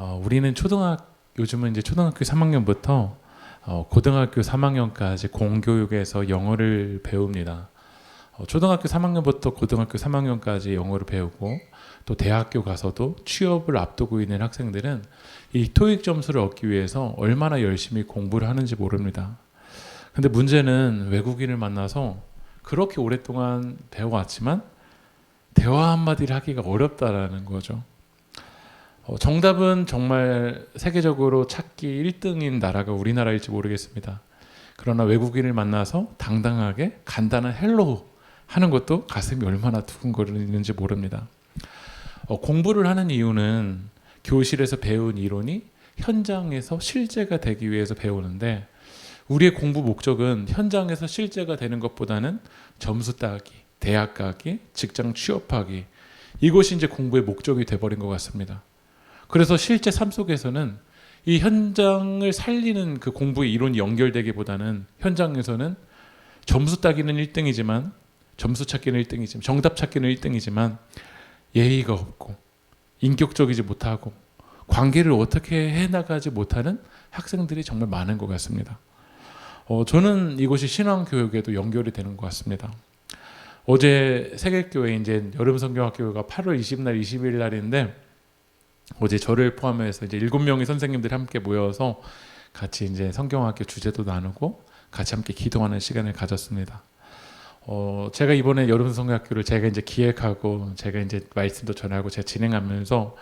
우리는 요즘은 이제 초등학교 3학년부터 고등학교 3학년까지 공교육에서 영어를 배웁니다. 초등학교 3학년부터 고등학교 3학년까지 영어를 배우고 또 대학교 가서도 취업을 앞두고 있는 학생들은 이 토익 점수를 얻기 위해서 얼마나 열심히 공부를 하는지 모릅니다. 근데 문제는 외국인을 만나서 그렇게 오랫동안 배워왔지만 대화 한마디를 하기가 어렵다라는 거죠. 정답은 정말 세계적으로 찾기 1등인 나라가 우리나라일지 모르겠습니다. 그러나 외국인을 만나서 당당하게 간단한 헬로우 하는 것도 가슴이 얼마나 두근거리는지 모릅니다. 공부를 하는 이유는 교실에서 배운 이론이 현장에서 실제가 되기 위해서 배우는데, 우리의 공부 목적은 현장에서 실제가 되는 것보다는 점수 따기, 대학 가기, 직장 취업하기, 이것이 이제 공부의 목적이 돼버린 것 같습니다. 그래서 실제 삶 속에서는 이 현장을 살리는 그 공부의 이론이 연결되기보다는 현장에서는 점수 따기는 1등이지만, 점수 찾기는 1등이지만, 정답 찾기는 1등이지만 예의가 없고 인격적이지 못하고 관계를 어떻게 해나가지 못하는 학생들이 정말 많은 것 같습니다. 저는 이것이 신앙교육에도 연결이 되는 것 같습니다. 어제 세계교회 이제 여름 성경학교가 8월 20날, 20일 날인데, 어제 저를 포함해서 이제 7명의 선생님들이 함께 모여서 같이 이제 성경학교 주제도 나누고 같이 함께 기도하는 시간을 가졌습니다. 제가 이번에 여름 성경학교를 제가 이제 기획하고 제가 이제 말씀도 전하고 제가 진행하면서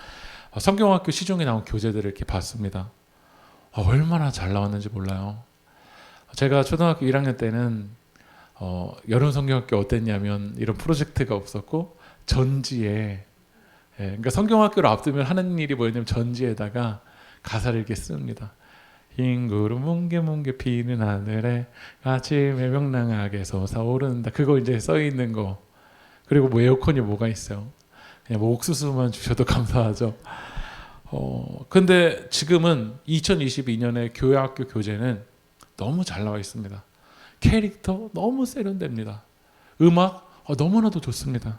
성경학교 시중에 나온 교재들을 이렇게 봤습니다. 얼마나 잘 나왔는지 몰라요. 제가 초등학교 1학년 때는 여름 성경학교 어땠냐면 이런 프로젝트가 없었고 전지에, 그러니까 성경학교를 앞두면 하는 일이 뭐였냐면 전지에다가 가사를 이렇게 씁니다. 흰 구름 뭉게뭉게 피는 하늘에 아침에 명랑하게 솟아오른다. 그거 이제 써 있는 거. 그리고 뭐 에어컨이 뭐가 있어요. 그냥 뭐 옥수수만 주셔도 감사하죠. 근데 지금은 2022년에 교회학교 교재는 너무 잘 나와 있습니다. 캐릭터 너무 세련됩니다. 음악 너무나도 좋습니다.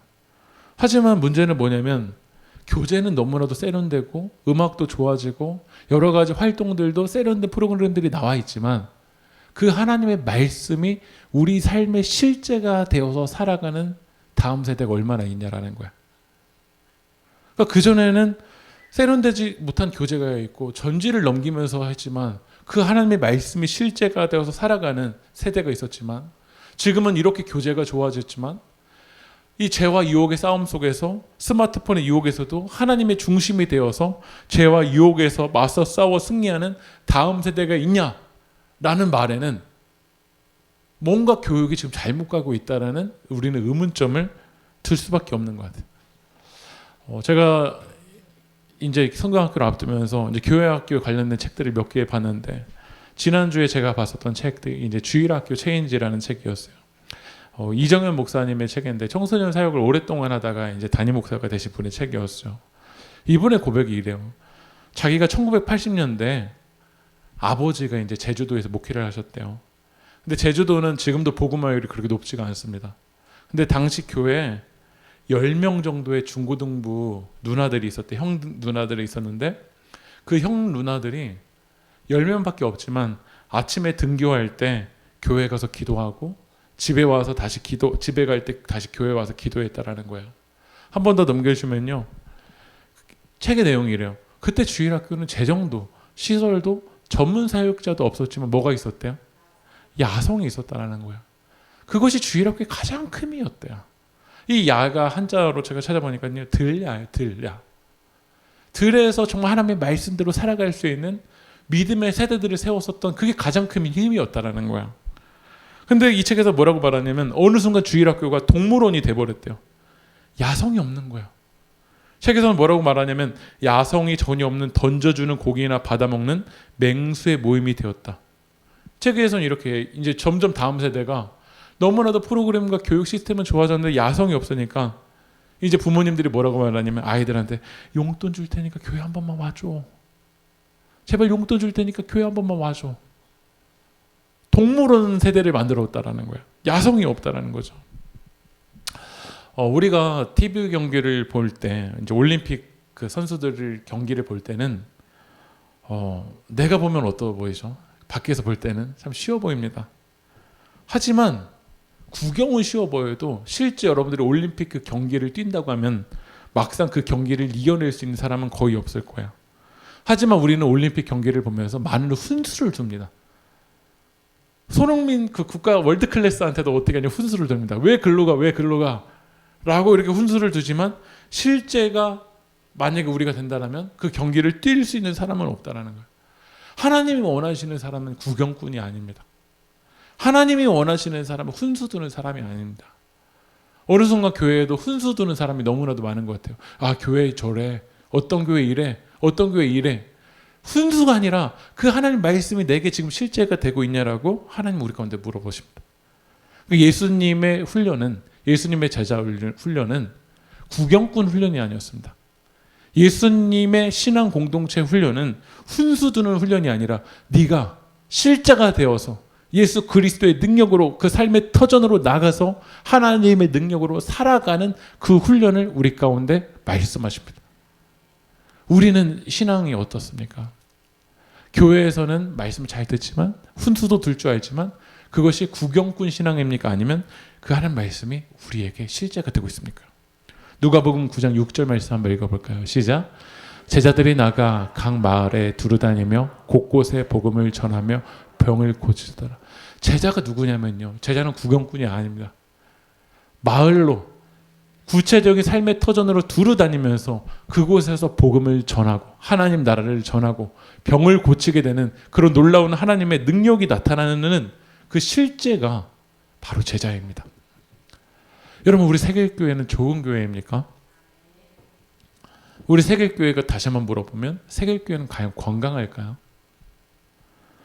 하지만 문제는 뭐냐면 교재는 너무나도 세련되고 음악도 좋아지고 여러 가지 활동들도 세련된 프로그램들이 나와 있지만 그 하나님의 말씀이 우리 삶의 실제가 되어서 살아가는 다음 세대가 얼마나 있냐라는 거야. 그러니까 그전에는 세련되지 못한 교재가 있고 전지를 넘기면서 했지만 그 하나님의 말씀이 실제가 되어서 살아가는 세대가 있었지만, 지금은 이렇게 교재가 좋아졌지만 이 죄와 유혹의 싸움 속에서 스마트폰의 유혹에서도 하나님의 중심이 되어서 죄와 유혹에서 맞서 싸워 승리하는 다음 세대가 있냐라는 말에는 뭔가 교육이 지금 잘못 가고 있다라는 우리는 의문점을 들 수밖에 없는 것 같아요. 제가 이제 성경학교를 앞두면서 이제 교회학교 관련된 책들을 몇 개 봤는데, 지난주에 제가 봤었던 책들이 이제 주일학교 체인지라는 책이었어요. 이정현 목사님의 책인데 청소년 사역을 오랫동안 하다가 이제 담임 목사가 되신 분의 책이었어요. 이분의 고백이 이래요. 자기가 1980년대 아버지가 이제 제주도에서 목회를 하셨대요. 근데 제주도는 지금도 복음화율이 그렇게 높지가 않습니다. 근데 당시 교회에 10명 정도의 중고등부 누나들이 있었대. 형 누나들이 있었는데 그 형 누나들이 10명밖에 없지만 아침에 등교할 때 교회 가서 기도하고 집에 와서 다시 집에 갈 때 다시 교회 와서 기도했다라는 거예요. 한 번 더 넘겨주면요, 책의 내용이 이래요. 그때 주일학교는 재정도 시설도 전문 사역자도 없었지만 뭐가 있었대요? 야성이 있었다라는 거예요. 그것이 주일학교의 가장 큰 힘이었대요. 이 야가 한자로 제가 찾아보니까요, 들야예요. 들야. 들에서 정말 하나님의 말씀대로 살아갈 수 있는 믿음의 세대들을 세웠었던 그게 가장 큰 힘이었다라는 거야. 근데 이 책에서 뭐라고 말하냐면 어느 순간 주일학교가 동물원이 돼버렸대요. 야성이 없는 거야. 책에서는 뭐라고 말하냐면 야성이 전혀 없는 던져주는 고기나 받아먹는 맹수의 모임이 되었다. 책에서는 이렇게 이제 점점 다음 세대가 너무나도 프로그램과 교육 시스템은 좋아졌는데 야성이 없으니까 이제 부모님들이 뭐라고 말하냐면 아이들한테 용돈 줄 테니까 교회 한 번만 와줘. 제발 용돈 줄 테니까 교회 한 번만 와줘. 동물원 세대를 만들었다라는 거예요. 야성이 없다라는 거죠. 우리가 TV 경기를 볼 때, 이제 올림픽 그 선수들을 경기를 볼 때는 내가 보면 어떠 보이죠? 밖에서 볼 때는 참 쉬워 보입니다. 하지만 구경은 쉬워 보여도 실제 여러분들이 올림픽 그 경기를 뛴다고 하면 막상 그 경기를 이겨낼 수 있는 사람은 거의 없을 거야. 하지만 우리는 올림픽 경기를 보면서 많은 훈수를 줍니다. 손흥민 그 국가 월드 클래스한테도 어떻게 하냐 훈수를 줍니다. 왜 글로 가? 왜 글로 가? 라고 이렇게 훈수를 두지만 실제가 만약에 우리가 된다면 그 경기를 뛸 수 있는 사람은 없다라는 거예요. 하나님이 원하시는 사람은 구경꾼이 아닙니다. 하나님이 원하시는 사람은 훈수 두는 사람이 아닙니다. 어느 순간 교회에도 훈수 두는 사람이 너무나도 많은 것 같아요. 아, 교회 저래. 어떤 교회 이래. 어떤 교회 이래. 훈수가 아니라 그 하나님 말씀이 내게 지금 실제가 되고 있냐라고 하나님 우리 가운데 물어보십니다. 예수님의 훈련은, 예수님의 제자 훈련은 구경꾼 훈련이 아니었습니다. 예수님의 신앙 공동체 훈련은 훈수 두는 훈련이 아니라 네가 실자가 되어서 예수 그리스도의 능력으로 그 삶의 터전으로 나가서 하나님의 능력으로 살아가는 그 훈련을 우리 가운데 말씀하십니다. 우리는 신앙이 어떻습니까? 교회에서는 말씀 잘 듣지만 훈수도 들 줄 알지만 그것이 구경꾼 신앙입니까? 아니면 그 하나님 말씀이 우리에게 실제가 되고 있습니까? 누가복음 9장 6절 말씀 한번 읽어볼까요? 시작. 제자들이 나가 각 마을에 두루다니며 곳곳에 복음을 전하며 병을 고치더라. 제자가 누구냐면요, 제자는 구경꾼이 아닙니다. 마을로 구체적인 삶의 터전으로 두루다니면서 그곳에서 복음을 전하고 하나님 나라를 전하고 병을 고치게 되는 그런 놀라운 하나님의 능력이 나타나는 그 실제가 바로 제자입니다. 여러분, 우리 세계교회는 좋은 교회입니까? 우리 세계교회가 다시 한번 물어보면 세계교회는 과연 건강할까요?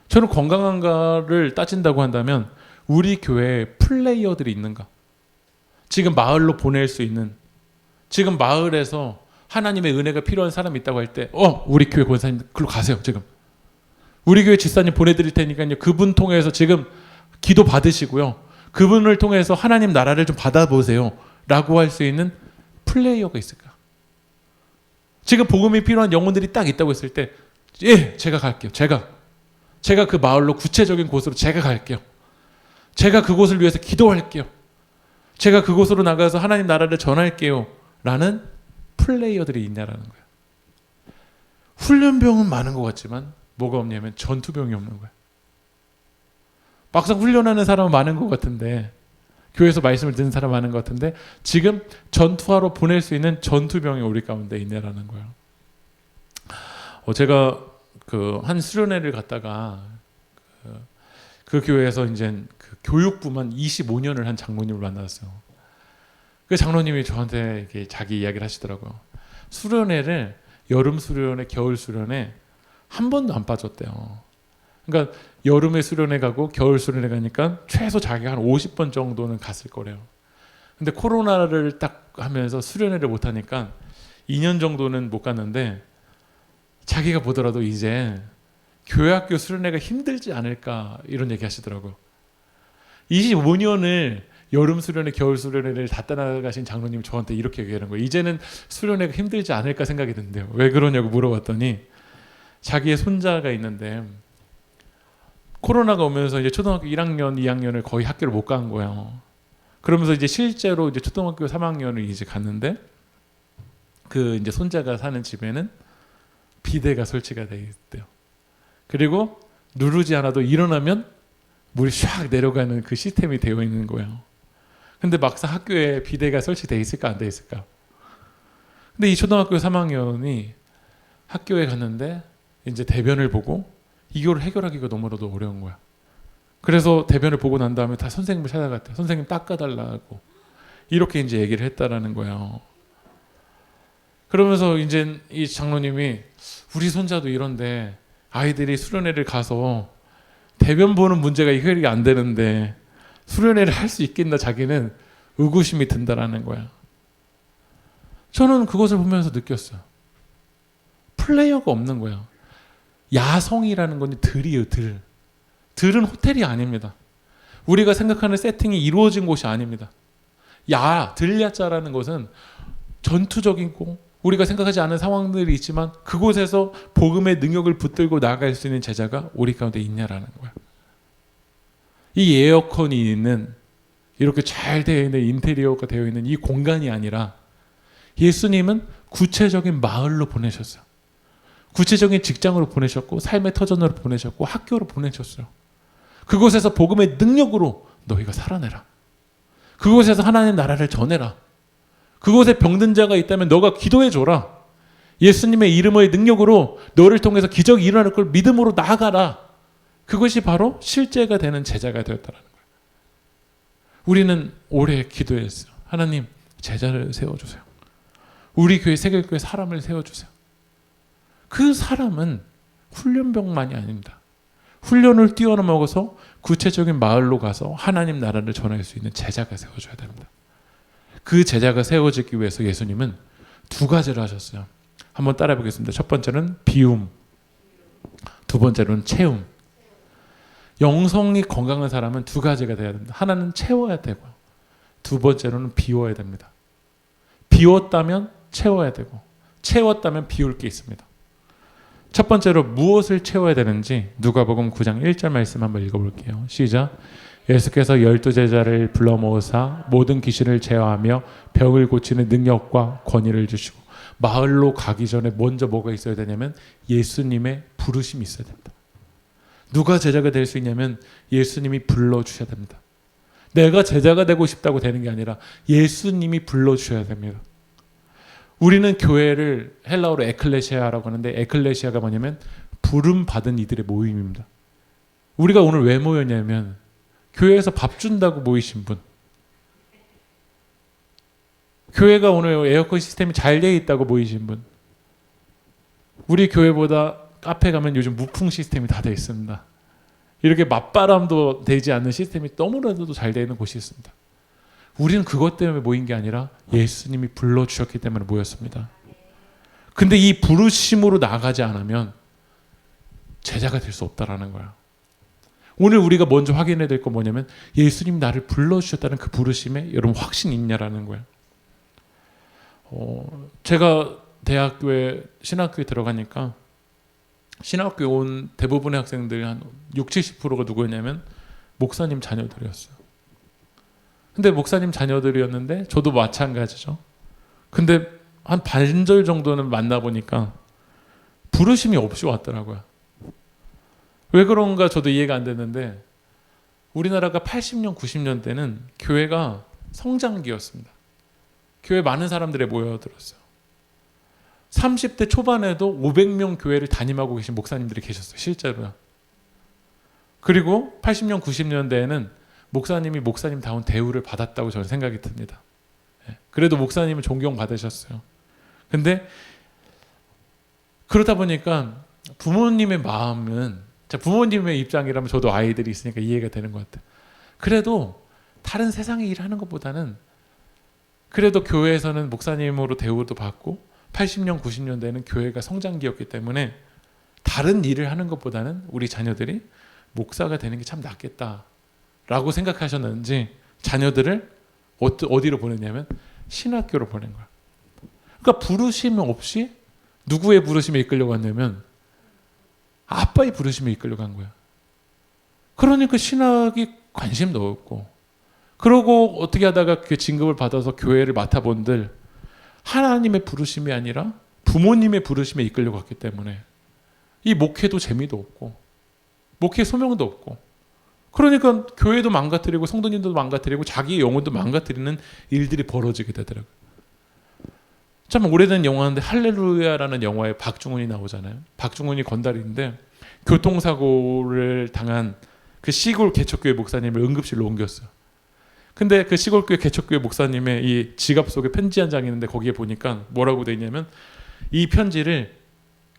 저는 건강한가를 따진다고 한다면 우리 교회에 플레이어들이 있는가? 지금 마을로 보낼 수 있는, 지금 마을에서 하나님의 은혜가 필요한 사람이 있다고 할 때 우리 교회 권사님 글로 가세요. 지금 우리 교회 집사님 보내드릴 테니까요, 그분 통해서 지금 기도 받으시고요, 그분을 통해서 하나님 나라를 좀 받아보세요 라고 할 수 있는 플레이어가 있을까? 지금 복음이 필요한 영혼들이 딱 있다고 했을 때 예, 제가 갈게요. 제가 그 마을로 구체적인 곳으로 제가 갈게요. 제가 그곳을 위해서 기도할게요. 제가 그곳으로 나가서 하나님 나라를 전할게요 라는 플레이어들이 있냐라는 거예요. 훈련병은 많은 것 같지만 뭐가 없냐면 전투병이 없는 거예요. 막상 훈련하는 사람은 많은 것 같은데, 교회에서 말씀을 듣는 사람 많은 것 같은데 지금 전투하러 보낼 수 있는 전투병이 우리 가운데 있냐라는 거예요. 제가 그 한 수련회를 갔다가 그 교회에서 이제 그 교육부만 25년을 한 장로님을 만났어요. 그 장로님이 저한테 이렇게 자기 이야기를 하시더라고요. 수련회를 여름 수련회, 겨울 수련회 한 번도 안 빠졌대요. 그러니까 여름에 수련회 가고 겨울 수련회 가니까 최소 자기가 한 50번 정도는 갔을 거래요. 근데 코로나를 딱 하면서 수련회를 못 하니까 2년 정도는 못 갔는데 자기가 보더라도 이제 교회학교 수련회가 힘들지 않을까 이런 얘기 하시더라고요. 25년을 여름 수련회, 겨울 수련회를 다 따라가신 장로님이 저한테 이렇게 얘기하는 거예요. 이제는 수련회가 힘들지 않을까 생각이 든대요. 왜 그러냐고 물어봤더니 자기의 손자가 있는데 코로나가 오면서 이제 초등학교 1학년, 2학년을 거의 학교를 못 간 거예요. 그러면서 이제 실제로 이제 초등학교 3학년을 이제 갔는데 그 이제 손자가 사는 집에는 비데가 설치가 되어 있대요. 그리고 누르지 않아도 일어나면 물이 샥 내려가는 그 시스템이 되어 있는 거예요. 근데 막상 학교에 비데가 설치되어 있을까 안 되어 있을까? 근데 이 초등학교 3학년이 학교에 갔는데 이제 대변을 보고 이거를 해결하기가 너무나도 어려운 거야. 그래서 대변을 보고 난 다음에 다 선생님을 찾아갔대. 선생님 닦아달라고. 이렇게 이제 얘기를 했다라는 거예요. 그러면서 이제 이 장로님이 우리 손자도 이런데 아이들이 수련회를 가서 대변 보는 문제가 해결이 안 되는데 수련회를 할 수 있겠나 자기는 의구심이 든다라는 거야. 저는 그것을 보면서 느꼈어요. 플레이어가 없는 거야. 야성이라는 건 들이에요. 들은 호텔이 아닙니다. 우리가 생각하는 세팅이 이루어진 곳이 아닙니다. 들야자라는 것은 전투적이고 우리가 생각하지 않은 상황들이 있지만 그곳에서 복음의 능력을 붙들고 나아갈 수 있는 제자가 우리 가운데 있냐라는 거야. 이 에어컨이 있는 이렇게 잘 되어 있는 인테리어가 되어 있는 이 공간이 아니라 예수님은 구체적인 마을로 보내셨어요. 구체적인 직장으로 보내셨고 삶의 터전으로 보내셨고 학교로 보내셨어요. 그곳에서 복음의 능력으로 너희가 살아내라. 그곳에서 하나님의 나라를 전해라. 그곳에 병든 자가 있다면 너가 기도해 줘라. 예수님의 이름의 능력으로 너를 통해서 기적이 일어날 걸 믿음으로 나아가라. 그것이 바로 실제가 되는 제자가 되었다는 거예요. 우리는 오래 기도했어요. 하나님, 제자를 세워주세요. 우리 교회 세계교회 사람을 세워주세요. 그 사람은 훈련병만이 아닙니다. 훈련을 뛰어넘어서 구체적인 마을로 가서 하나님 나라를 전할 수 있는 제자가 세워줘야 됩니다. 그 제자가 세워지기 위해서 예수님은 두 가지를 하셨어요. 한번 따라해 보겠습니다. 첫 번째는 비움, 두 번째로는 채움. 영성이 건강한 사람은 두 가지가 돼야 됩니다. 하나는 채워야 되고 두 번째로는 비워야 됩니다. 비웠다면 채워야 되고 채웠다면 비울 게 있습니다. 첫 번째로 무엇을 채워야 되는지 누가복음 9장 1절 말씀 한번 읽어볼게요. 시작. 예수께서 12제자를 불러 모으사 모든 귀신을 제어하며 병을 고치는 능력과 권위를 주시고. 마을로 가기 전에 먼저 뭐가 있어야 되냐면 예수님의 부르심이 있어야 됩니다. 누가 제자가 될 수 있냐면 예수님이 불러주셔야 됩니다. 내가 제자가 되고 싶다고 되는 게 아니라 예수님이 불러주셔야 됩니다. 우리는 교회를 헬라어로 에클레시아라고 하는데 에클레시아가 뭐냐면 부름 받은 이들의 모임입니다. 우리가 오늘 왜 모였냐면 교회에서 밥 준다고 모이신 분, 교회가 오늘 에어컨 시스템이 잘 되어 있다고 모이신 분, 우리 교회보다 카페 가면 요즘 무풍 시스템이 다 되어 있습니다. 이렇게 맞바람도 되지 않는 시스템이 너무나도 잘 되어 있는 곳이 있습니다. 우리는 그것 때문에 모인 게 아니라 예수님이 불러주셨기 때문에 모였습니다. 근데 이 부르심으로 나가지 않으면 제자가 될 수 없다라는 거야. 오늘 우리가 먼저 확인해야 될 건 뭐냐면 예수님 나를 불러주셨다는 그 부르심에 여러분 확신이 있냐라는 거야. 제가 대학교에 신학교에 들어가니까 신학교에 온 대부분의 학생들 한 60-70%가 누구였냐면 목사님 자녀들이었어요. 근데 목사님 자녀들이었는데 저도 마찬가지죠. 근데 한 반절 정도는 만나보니까 부르심이 없이 왔더라고요. 왜 그런가 저도 이해가 안 됐는데 우리나라가 80년, 90년대는 교회가 성장기였습니다. 교회 많은 사람들이 모여들었어요. 30대 초반에도 500명 교회를 담임하고 계신 목사님들이 계셨어요. 실제로요. 그리고 80년, 90년대에는 목사님이 목사님다운 대우를 받았다고 저는 생각이 듭니다. 그래도 목사님은 존경받으셨어요. 근데 그러다 보니까 부모님의 마음은, 부모님의 입장이라면 저도 아이들이 있으니까 이해가 되는 것 같아요. 그래도 다른 세상의 일을 하는 것보다는 그래도 교회에서는 목사님으로 대우도 받고 80년, 90년대에는 교회가 성장기였기 때문에 다른 일을 하는 것보다는 우리 자녀들이 목사가 되는 게 참 낫겠다라고 생각하셨는지 자녀들을 어디로 보냈냐면 신학교로 보낸 거야. 그러니까 부르심 없이 누구의 부르심에 이끌려고 갔냐면 아빠의 부르심에 이끌려고 간 거야. 그러니까 신학이 관심도 없고, 그러고 어떻게 하다가 그 진급을 받아서 교회를 맡아본들 하나님의 부르심이 아니라 부모님의 부르심에 이끌려고 갔기 때문에 이 목회도 재미도 없고 목회 소명도 없고, 그러니까 교회도 망가뜨리고 성도님도 망가뜨리고 자기의 영혼도 망가뜨리는 일들이 벌어지게 되더라고요. 참 오래된 영화인데 할렐루야라는 영화에 박중훈이 나오잖아요. 박중훈이 건달인데 교통사고를 당한 그 시골 개척교회 목사님을 응급실로 옮겼어요. 근데 그 시골교회 개척교회 목사님의 이 지갑 속에 편지 한 장이 있는데 거기에 보니까 뭐라고 돼 있냐면 이 편지를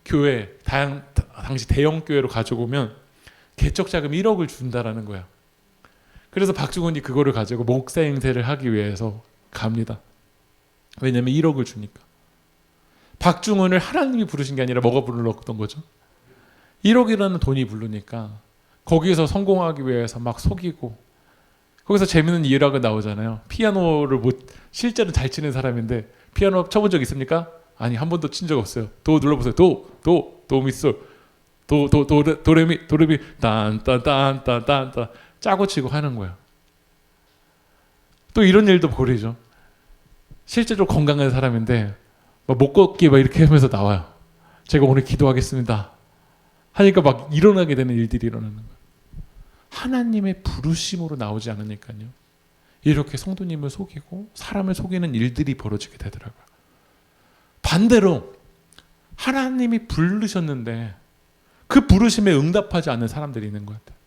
교회, 당시 대형 교회로 가져오면 개척 자금 1억을 준다라는 거야. 그래서 박중훈이 그거를 가지고 목사 행세를 하기 위해서 갑니다. 왜냐면 1억을 주니까. 박중훈을 하나님이 부르신 게 아니라 뭐가 불렀던 거죠? 1억이라는 돈이 부르니까 거기에서 성공하기 위해서 막 속이고, 거기서 재밌는 일화가 나오잖아요. 피아노를 실제로 잘 치는 사람인데 피아노 쳐본 적 있습니까? 아니, 한 번도 친 적 없어요. 도 눌러보세요. 도미솔 도레미 딴딴딴딴딴딴 짜고 치고 하는 거예요. 또 이런 일도 벌이죠. 실제로 건강한 사람인데 목 걷기 막 이렇게 하면서 나와요. 제가 오늘 기도하겠습니다 하니까 막 일어나게 되는 일들이 일어나는 거예요. 하나님의 부르심으로 나오지 않으니까요. 이렇게 성도님을 속이고 사람을 속이는 일들이 벌어지게 되더라고요. 반대로 하나님이 부르셨는데 그 부르심에 응답하지 않는 사람들이 있는 것 같아요.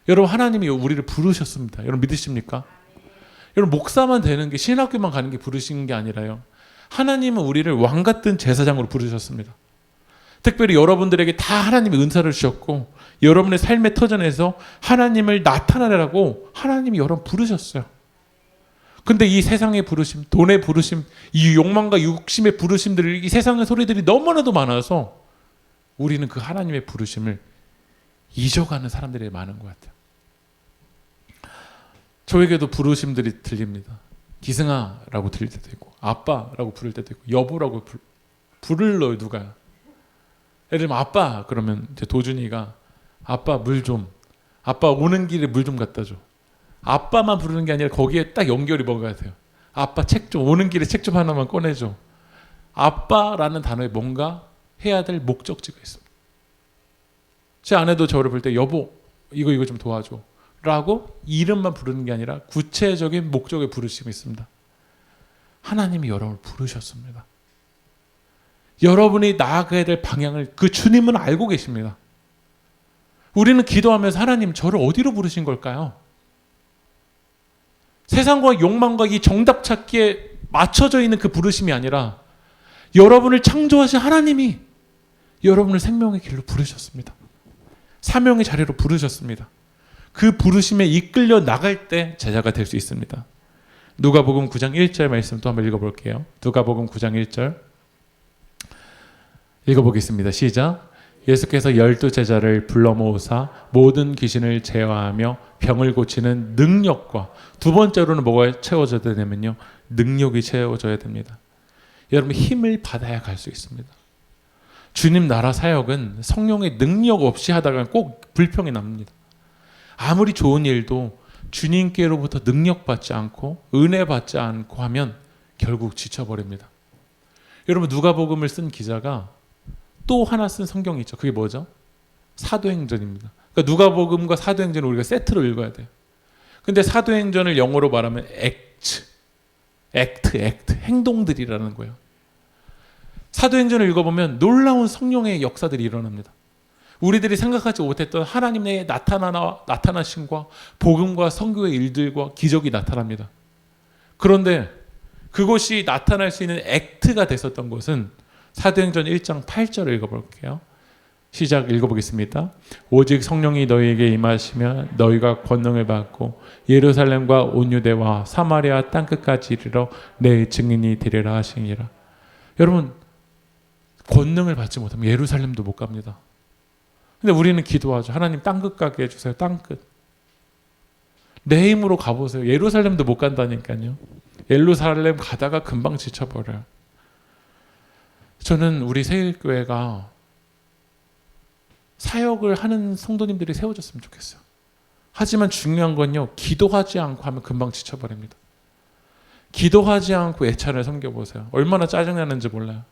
여러분, 하나님이 우리를 부르셨습니다. 여러분 믿으십니까? 여러분, 목사만 되는 게, 신학교만 가는 게 부르신 게 아니라요. 하나님은 우리를 왕 같은 제사장으로 부르셨습니다. 특별히 여러분들에게 다 하나님의 은사를 주셨고 여러분의 삶의 터전에서 하나님을 나타내라고 하나님이 여러분 부르셨어요. 근데 이 세상의 부르심, 돈의 부르심, 이 욕망과 욕심의 부르심들이, 이 세상의 소리들이 너무나도 많아서 우리는 그 하나님의 부르심을 잊어가는 사람들이 많은 것 같아요. 저에게도 부르심들이 들립니다. 기승아라고 들릴 때도 있고, 아빠라고 부를 때도 있고, 여보라고 부를러요, 누가. 예를 들면 아빠 그러면 이제 도준이가 아빠 물 좀, 아빠 오는 길에 물 좀 갖다 줘. 아빠만 부르는 게 아니라 거기에 딱 연결이 뭐가 돼요. 아빠 책 좀, 오는 길에 책 좀 하나만 꺼내줘. 아빠라는 단어에 뭔가 해야 될 목적지가 있습니다. 제 아내도 저를 볼 때 여보 이거 좀 도와줘 라고 이름만 부르는 게 아니라 구체적인 목적의 부르심이 있습니다. 하나님이 여러분을 부르셨습니다. 여러분이 나아가야 될 방향을 그 주님은 알고 계십니다. 우리는 기도하면서 하나님 저를 어디로 부르신 걸까요? 세상과 욕망과 이 정답 찾기에 맞춰져 있는 그 부르심이 아니라 여러분을 창조하신 하나님이 여러분을 생명의 길로 부르셨습니다. 사명의 자리로 부르셨습니다. 그 부르심에 이끌려 나갈 때 제자가 될 수 있습니다. 누가복음 9장 1절 말씀 또 한번 읽어볼게요. 누가복음 9장 1절 읽어보겠습니다. 시작. 예수께서 12제자를 불러 모으사 모든 귀신을 제어하며 병을 고치는 능력과, 두 번째로는 뭐가 채워져야 되냐면요, 능력이 채워져야 됩니다. 여러분 힘을 받아야 갈 수 있습니다. 주님 나라 사역은 성령의 능력 없이 하다가 꼭 불평이 납니다. 아무리 좋은 일도 주님께로부터 능력 받지 않고 은혜 받지 않고 하면 결국 지쳐버립니다. 여러분 누가복음을 쓴 기자가 또 하나 쓴 성경이 있죠. 그게 뭐죠? 사도행전입니다. 그러니까 누가복음과 사도행전을 우리가 세트로 읽어야 돼요. 근데 사도행전을 영어로 말하면 액트, 행동들이라는 거예요. 사도행전을 읽어보면 놀라운 성령의 역사들이 일어납니다. 우리들이 생각하지 못했던 하나님의 나타나심과 복음과 선교의 일들과 기적이 나타납니다. 그런데 그것이 나타날 수 있는 액트가 됐었던 것은 사도행전 1장 8절을 읽어볼게요. 시작 읽어보겠습니다. 오직 성령이 너희에게 임하시면 너희가 권능을 받고 예루살렘과 온 유대와 사마리아 땅끝까지 이르러 내 증인이 되리라 하시니라. 여러분 권능을 받지 못하면 예루살렘도 못 갑니다. 근데 우리는 기도하죠. 하나님 땅끝 가게 해주세요. 땅끝. 내 힘으로 가보세요. 예루살렘도 못 간다니까요. 예루살렘 가다가 금방 지쳐버려요. 저는 우리 세일교회가 사역을 하는 성도님들이 세워졌으면 좋겠어요. 하지만 중요한 건요, 기도하지 않고 하면 금방 지쳐버립니다. 기도하지 않고 예찬을 섬겨보세요. 얼마나 짜증나는지 몰라요.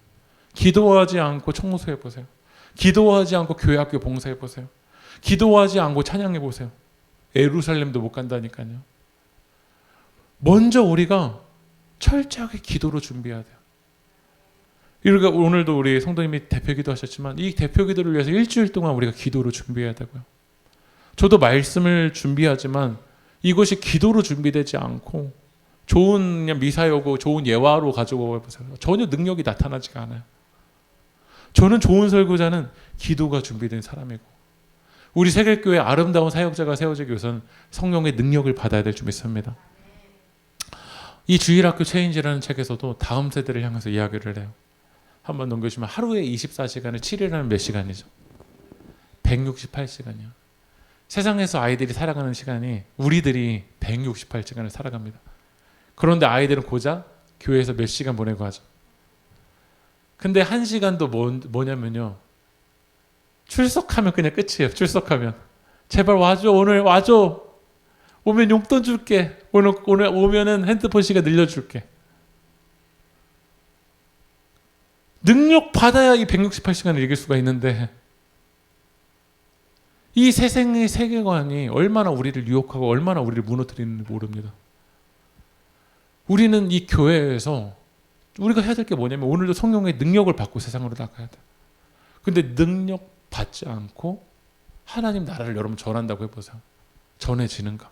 기도하지 않고 청소해보세요. 기도하지 않고 교회학교 봉사해보세요. 기도하지 않고 찬양해보세요. 예루살렘도 못 간다니까요. 먼저 우리가 철저하게 기도로 준비해야 돼요. 그러니까 오늘도 우리 성도님이 대표기도 하셨지만 이 대표기도를 위해서 일주일 동안 우리가 기도로 준비해야 되고요. 저도 말씀을 준비하지만 이것이 기도로 준비되지 않고 좋은 그냥 미사여고 좋은 예화로 가지고 보세요. 전혀 능력이 나타나지가 않아요. 저는 좋은 설교자는 기도가 준비된 사람이고 우리 세계교회 아름다운 사역자가 세워지기 위해서는 성령의 능력을 받아야 될 줄 믿습니다. 이 주일학교 체인지라는 책에서도 다음 세대를 향해서 이야기를 해요. 한번 넘겨주시면 하루에 24시간을 7일하면 몇 시간이죠? 168시간이요. 세상에서 아이들이 살아가는 시간이 우리들이 168시간을 살아갑니다. 그런데 아이들은 고작 교회에서 몇 시간 보내고 하죠? 근데 1시간도 뭐냐면요. 출석하면 그냥 끝이에요. 출석하면. 제발 와줘. 오늘 와줘. 오면 용돈 줄게. 오늘 오면은 핸드폰 시간 늘려줄게. 능력 받아야 이 168시간을 이길 수가 있는데 이 세상의 세계관이 얼마나 우리를 유혹하고 얼마나 우리를 무너뜨리는지 모릅니다. 우리는 이 교회에서 우리가 해야 될 게 뭐냐면 오늘도 성령의 능력을 받고 세상으로 나가야 돼. 근데 능력 받지 않고 하나님 나라를 여러분 전한다고 해보세요. 전해지는가?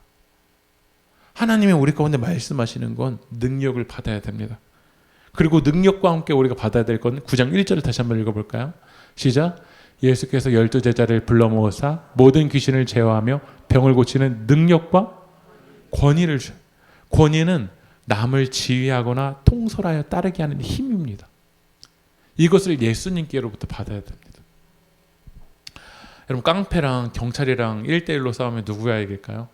하나님이 우리 가운데 말씀하시는 건 능력을 받아야 됩니다. 그리고 능력과 함께 우리가 받아야 될 건 9장 1절을 다시 한번 읽어볼까요? 시작. 예수께서 12제자를 불러 모으사 모든 귀신을 제어하며 병을 고치는 능력과 권위를 줘요. 권위는 남을 지휘하거나 통솔하여 따르게 하는 힘입니다. 이것을 예수님께로부터 받아야 됩니다. 여러분 깡패랑 경찰이랑 1대1로 싸우면 누구가 이길까요?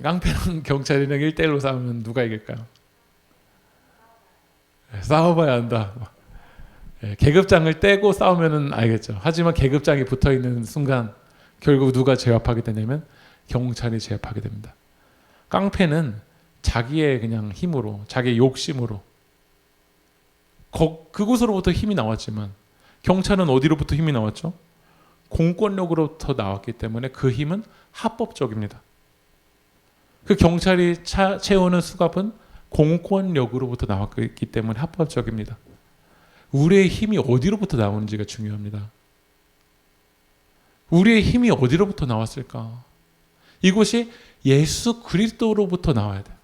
깡패랑 경찰이랑 1대1로 싸우면 누가 이길까요? 싸워봐야 한다. 계급장을 떼고 싸우면 알겠죠. 하지만 계급장이 붙어있는 순간 결국 누가 제압하게 되냐면 경찰이 제압하게 됩니다. 깡패는 자기의 그냥 힘으로, 자기의 욕심으로 그곳으로부터 힘이 나왔지만 경찰은 어디로부터 힘이 나왔죠? 공권력으로부터 나왔기 때문에 그 힘은 합법적입니다. 그 경찰이 채우는 수갑은 공권력으로부터 나왔기 때문에 합법적입니다. 우리의 힘이 어디로부터 나오는지가 중요합니다. 우리의 힘이 어디로부터 나왔을까? 이곳이 예수 그리스도로부터 나와야 돼요.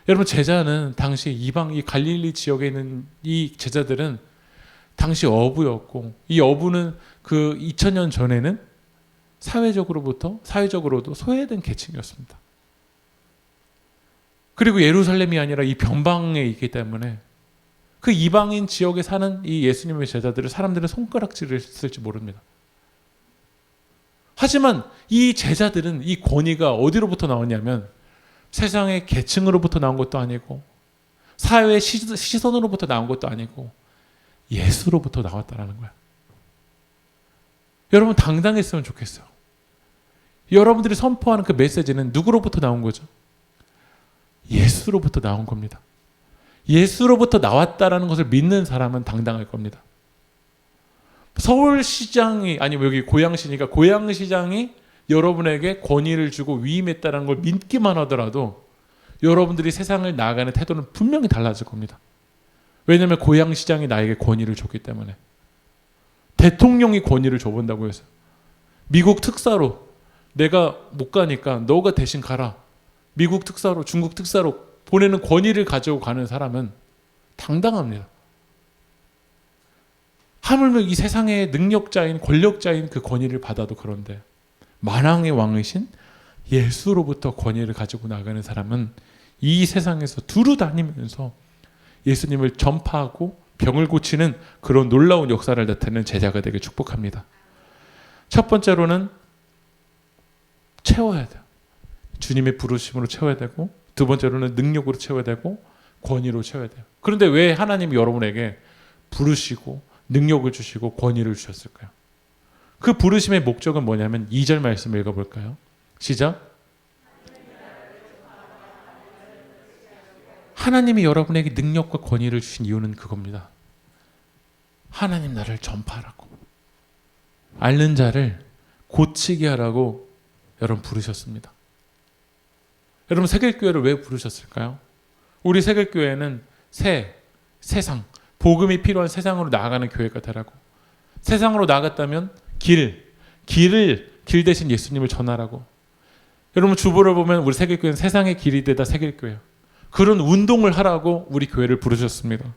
여러분 제자는 당시 이방 이 갈릴리 지역에 있는 이 제자들은 당시 어부였고 이 어부는 그 2000년 전에는 사회적으로도 소외된 계층이었습니다. 그리고 예루살렘이 아니라 이 변방에 있기 때문에 그 이방인 지역에 사는 이 예수님의 제자들을 사람들은 손가락질을 했을지 모릅니다. 하지만 이 제자들은 이 권위가 어디로부터 나왔냐면 세상의 계층으로부터 나온 것도 아니고 사회의 시선으로부터 나온 것도 아니고 예수로부터 나왔다는 거야. 여러분 당당했으면 좋겠어요. 여러분들이 선포하는 그 메시지는 누구로부터 나온 거죠? 예수로부터 나온 겁니다. 예수로부터 나왔다라는 것을 믿는 사람은 당당할 겁니다. 서울시장이 아니면 여기 고양시니까 고양시장이 여러분에게 권위를 주고 위임했다는 걸 믿기만 하더라도 여러분들이 세상을 나아가는 태도는 분명히 달라질 겁니다. 왜냐하면 고양시장이 나에게 권위를 줬기 때문에. 대통령이 권위를 줘본다고 해서 미국 특사로 내가 못 가니까 너가 대신 가라. 미국 특사로 중국 특사로 보내는 권위를 가지고 가는 사람은 당당합니다. 하물며 이 세상의 능력자인 권력자인 그 권위를 받아도 그런데 만왕의 왕이신 예수로부터 권위를 가지고 나가는 사람은 이 세상에서 두루 다니면서 예수님을 전파하고 병을 고치는 그런 놀라운 역사를 나타내는 제자가 되길 축복합니다. 첫 번째로는 채워야 돼요. 주님의 부르심으로 채워야 되고 두 번째로는 능력으로 채워야 되고 권위로 채워야 돼요. 그런데 왜 하나님이 여러분에게 부르시고 능력을 주시고 권위를 주셨을까요? 그 부르심의 목적은 뭐냐면 2절 말씀 읽어볼까요? 시작. 하나님이 여러분에게 능력과 권위를 주신 이유는 그겁니다. 하나님 나를 전파하라고 앓는 자를 고치게 하라고 여러분 부르셨습니다. 여러분 세길교회를 왜 부르셨을까요? 우리 세길교회는 세상 복음이 필요한 세상으로 나아가는 교회가 되라고. 세상으로 나아갔다면 길 대신 예수님을 전하라고. 여러분 주보를 보면 우리 세길교회는 세상의 길이 되다 세길교회예요. 그런 운동을 하라고 우리 교회를 부르셨습니다.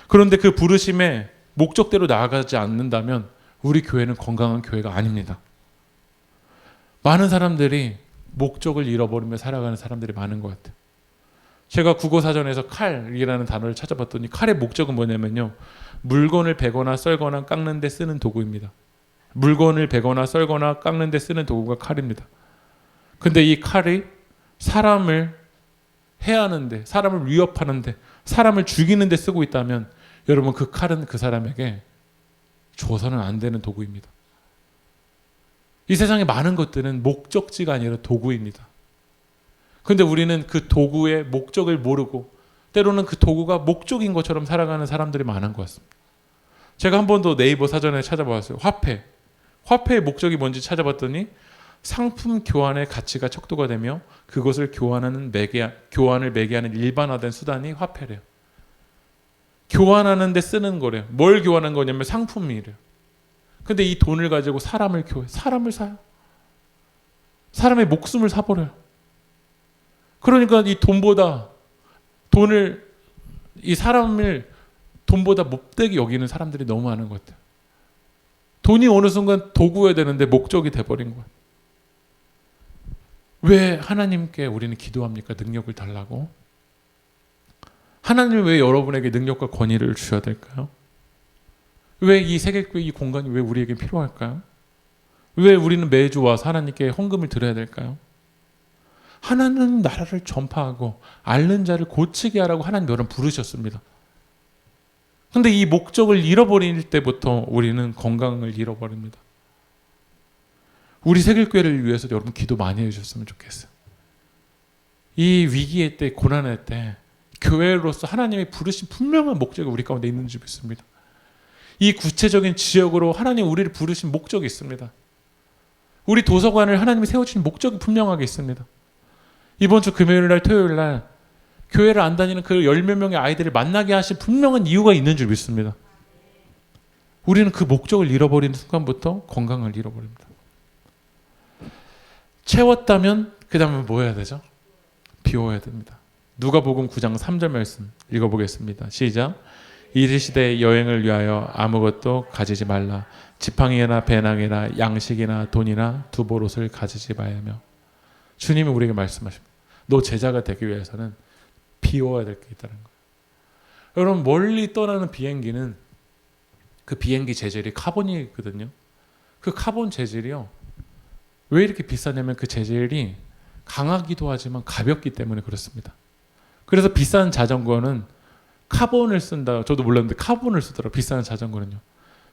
그런데 그 부르심의 목적대로 나아가지 않는다면 우리 교회는 건강한 교회가 아닙니다. 많은 사람들이 목적을 잃어버리며 살아가는 사람들이 많은 것 같아요. 제가 국어사전에서 칼이라는 단어를 찾아봤더니 칼의 목적은 뭐냐면요. 물건을 베거나 썰거나 깎는 데 쓰는 도구입니다. 물건을 베거나 썰거나 깎는 데 쓰는 도구가 칼입니다. 근데 이 칼이 사람을 해하는데, 사람을 위협하는데, 사람을 죽이는데 쓰고 있다면 여러분 그 칼은 그 사람에게 줘서는 안 되는 도구입니다. 이 세상에 많은 것들은 목적지가 아니라 도구입니다. 그런데 우리는 그 도구의 목적을 모르고 때로는 그 도구가 목적인 것처럼 살아가는 사람들이 많은 것 같습니다. 제가 한 번도 네이버 사전에 찾아봤어요. 화폐의 목적이 뭔지 찾아봤더니 상품 교환의 가치가 척도가 되며 그것을 교환을 매개하는 일반화된 수단이 화폐래요. 교환하는 데 쓰는 거래요. 뭘 교환한 거냐면 상품이래요. 근데 이 돈을 가지고 사람을 사요. 사람의 목숨을 사버려요. 그러니까 이 사람을 돈보다 못되게 여기는 사람들이 너무 많은 것 같아요. 돈이 어느 순간 도구여야 되는데 목적이 돼버린 거예요. 왜 하나님께 우리는 기도합니까? 능력을 달라고. 하나님은 왜 여러분에게 능력과 권위를 주셔야 될까요? 왜 이 세계교회 이 공간이 왜 우리에게 필요할까요? 왜 우리는 매주 와서 하나님께 헌금을 드려야 될까요? 하나님 나라를 전파하고 앓는 자를 고치게 하라고 하나님 여러분 부르셨습니다. 그런데 이 목적을 잃어버릴 때부터 우리는 건강을 잃어버립니다. 우리 세계교회를 위해서 여러분 기도 많이 해주셨으면 좋겠어요. 이 위기의 때, 고난의 때 교회로서 하나님이 부르신 분명한 목적이 우리 가운데 있는 줄 믿습니다. 이 구체적인 지역으로 하나님 우리를 부르신 목적이 있습니다. 우리 도서관을 하나님이 세워주신 목적이 분명하게 있습니다. 이번 주 금요일날 토요일날 교회를 안 다니는 그 10몇 명의 아이들을 만나게 하신 분명한 이유가 있는 줄 믿습니다. 우리는 그 목적을 잃어버리는 순간부터 건강을 잃어버립니다. 채웠다면 그 다음에 뭐 해야 되죠? 비워야 됩니다. 누가복음 9장 3절 말씀 읽어보겠습니다. 시작. 이르시되 여행을 위하여 아무것도 가지지 말라. 지팡이나 배낭이나 양식이나 돈이나 두보롯을 가지지 말며. 주님이 우리에게 말씀하십니다. 너 제자가 되기 위해서는 비워야 될 게 있다는 거예요. 여러분 멀리 떠나는 비행기는 그 비행기 재질이 카본이거든요. 그 카본 재질이요. 왜 이렇게 비싸냐면 그 재질이 강하기도 하지만 가볍기 때문에 그렇습니다. 그래서 비싼 자전거는 카본을 쓴다. 저도 몰랐는데 카본을 쓰더라고요. 비싼 자전거는요.